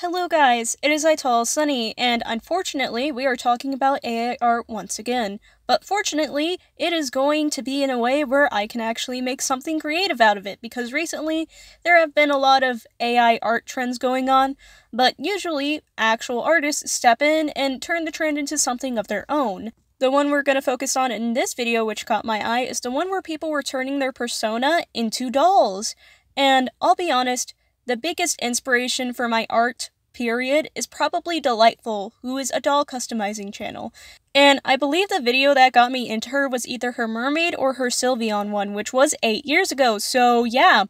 Hello guys, it is Ital Sunny, and unfortunately we are talking about AI art once again. But fortunately, it is going to be in a way where I can actually make something creative out of it, because recently there have been a lot of AI art trends going on, but usually actual artists step in and turn the trend into something of their own. The one we're going to focus on in this video, which caught my eye, is the one where people were turning their persona into dolls. And I'll be honest, the biggest inspiration for my art, period, is probably Delightful, who is a doll customizing channel. And I believe the video that got me into her was either her mermaid or her Sylveon one, which was 8 years ago, so yeah.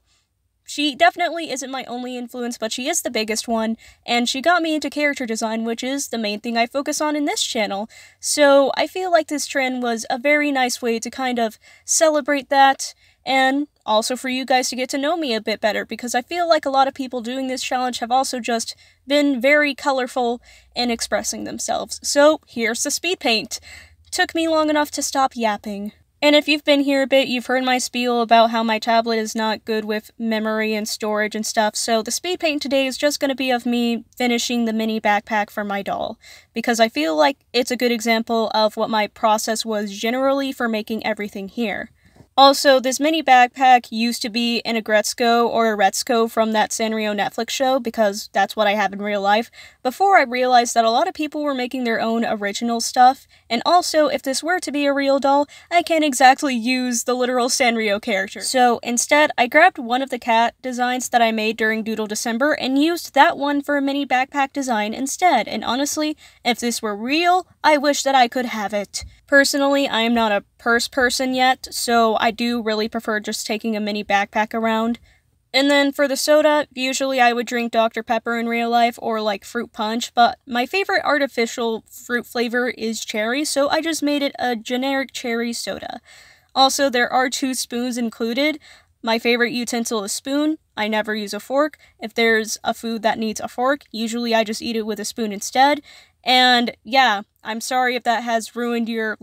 She definitely isn't my only influence, but she is the biggest one, and she got me into character design, which is the main thing I focus on in this channel. So I feel like this trend was a very nice way to kind of celebrate that, and also for you guys to get to know me a bit better, because I feel like a lot of people doing this challenge have also just been very colorful in expressing themselves. So here's the speed paint. Took me long enough to stop yapping. And if you've been here a bit, you've heard my spiel about how my tablet is not good with memory and storage and stuff, so the speed paint today is just going to be of me finishing the mini backpack for my doll, because I feel like it's a good example of what my process was generally for making everything here. Also, this mini backpack used to be an Aggretsuko or a Retsuko from that Sanrio Netflix show, because that's what I have in real life, before I realized that a lot of people were making their own original stuff, and also, if this were to be a real doll, I can't exactly use the literal Sanrio character. So instead, I grabbed one of the cat designs that I made during Doodle December and used that one for a mini backpack design instead, and honestly, if this were real, I wish that I could have it. Personally, I am not a purse person yet, so I do really prefer just taking a mini backpack around. And then for the soda, usually I would drink Dr. Pepper in real life or like fruit punch, but my favorite artificial fruit flavor is cherry, so I just made it a generic cherry soda. Also, there are 2 spoons included. My favorite utensil is spoon. I never use a fork. If there's a food that needs a fork, usually I just eat it with a spoon instead. And yeah, I'm sorry if that has ruined your,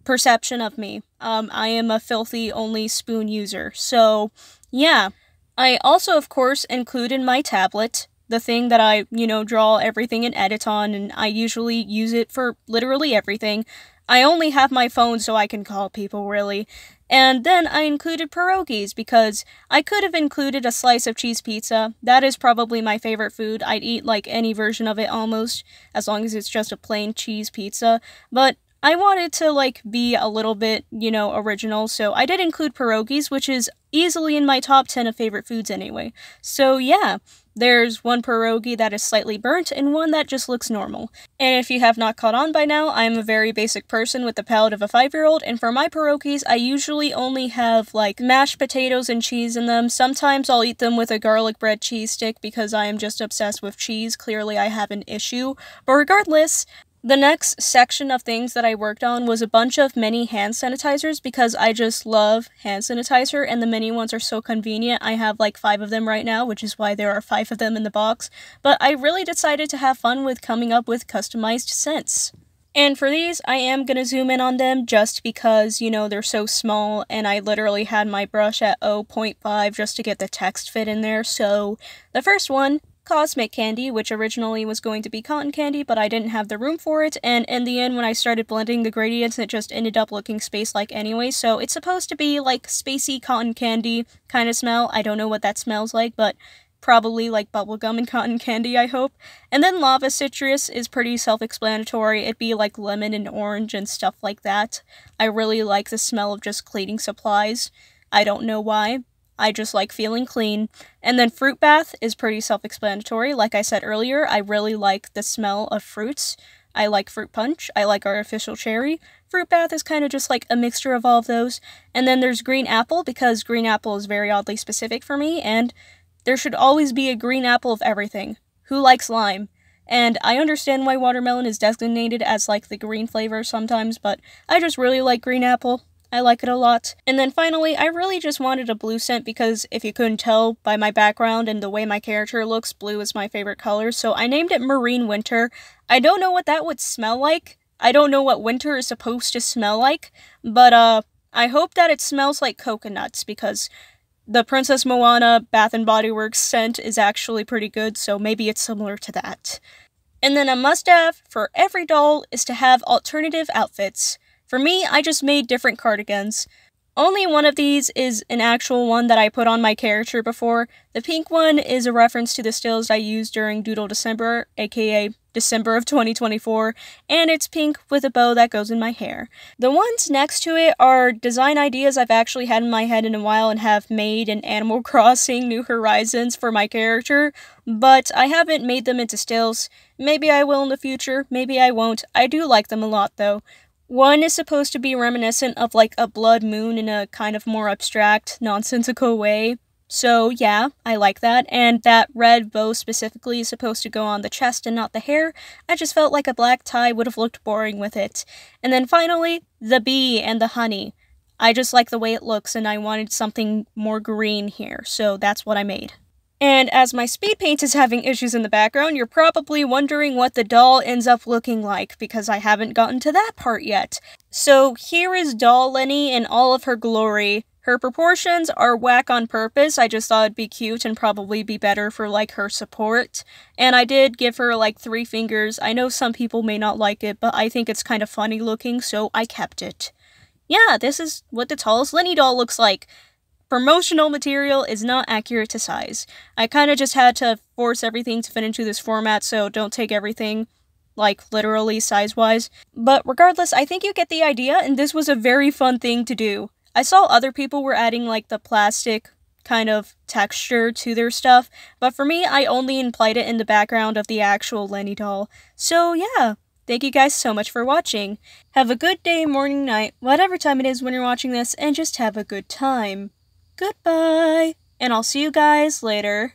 perception of me. I am a filthy only spoon user. So, yeah. I also, of course, included my tablet, the thing that I, draw everything and edit on, and I usually use it for literally everything. I only have my phone so I can call people, really. And then I included pierogies, because I could have included a slice of cheese pizza. That is probably my favorite food. I'd eat, any version of it almost, as long as it's just a plain cheese pizza. But I wanted to, be a little bit, original, so I did include pierogies, which is easily in my top 10 of favorite foods anyway. So yeah, there's one pierogi that is slightly burnt, and one that just looks normal. And if you have not caught on by now, I am a very basic person with the palate of a 5-year-old, and for my pierogies, I usually only have, mashed potatoes and cheese in them. Sometimes I'll eat them with a garlic bread cheese stick, because I am just obsessed with cheese. Clearly I have an issue. But regardless, the next section of things that I worked on was a bunch of mini hand sanitizers, because I just love hand sanitizer, and the mini ones are so convenient. I have 5 of them right now, which is why there are 5 of them in the box. But I really decided to have fun with coming up with customized scents. And for these, I am gonna zoom in on them just because, they're so small, and I literally had my brush at 0.5 just to get the text fit in there. So the first one, Cosmic Candy, which originally was going to be cotton candy, but I didn't have the room for it, and in the end when I started blending the gradients, it just ended up looking space-like anyway, so it's supposed to be spacey cotton candy kind of smell. I don't know what that smells like, but probably bubblegum and cotton candy, I hope. And then Lava Citrus is pretty self-explanatory. It'd be lemon and orange and stuff like that. I really like the smell of just cleaning supplies. I don't know why. I just like feeling clean. And then Fruit Bath is pretty self-explanatory. Like I said earlier, I really like the smell of fruits. I like Fruit Punch. I like Artificial Cherry. Fruit Bath is kind of just a mixture of all of those. And then there's Green Apple, because Green Apple is very oddly specific for me, and there should always be a green apple of everything. Who likes lime? And I understand why watermelon is designated as the green flavor sometimes, but I just really like green apple. I like it a lot. And then finally, I really just wanted a blue scent, because if you couldn't tell by my background and the way my character looks, blue is my favorite color, so I named it Marine Winter. I don't know what that would smell like. I don't know what winter is supposed to smell like, but I hope that it smells like coconuts, because the Princess Moana Bath & Body Works scent is actually pretty good, so maybe it's similar to that. And then a must-have for every doll is to have alternative outfits. For me, I just made different cardigans. Only one of these is an actual one that I put on my character before. The pink one is a reference to the stills I used during Doodle December, aka December of 2024, and it's pink with a bow that goes in my hair. The ones next to it are design ideas I've actually had in my head in a while and have made in Animal Crossing New Horizons for my character, but I haven't made them into stills. Maybe I will in the future, maybe I won't. I do like them a lot though. One is supposed to be reminiscent of like a blood moon in a kind of more abstract, nonsensical way. So yeah, I like that, and that red bow specifically is supposed to go on the chest and not the hair. I just felt like a black tie would have looked boring with it. And then finally, the bee and the honey. I just like the way it looks and I wanted something more green here, so that's what I made. And as my speed paint is having issues in the background, you're probably wondering what the doll ends up looking like, because I haven't gotten to that part yet. So here is doll Lenny in all of her glory. Her proportions are whack on purpose. I just thought it'd be cute and probably be better for like her support. And I did give her like 3 fingers. I know some people may not like it, but I think it's kind of funny looking, so I kept it. Yeah, this is what the tallest Lenny doll looks like. Promotional material is not accurate to size. I kind of just had to force everything to fit into this format, so don't take everything, like, literally size-wise. But regardless, I think you get the idea, and this was a very fun thing to do. I saw other people were adding, like, the plastic kind of texture to their stuff, but for me, I only implied it in the background of the actual Lenny doll. So, yeah. Thank you guys so much for watching. Have a good day, morning, night, whatever time it is when you're watching this, and just have a good time. Goodbye, and I'll see you guys later.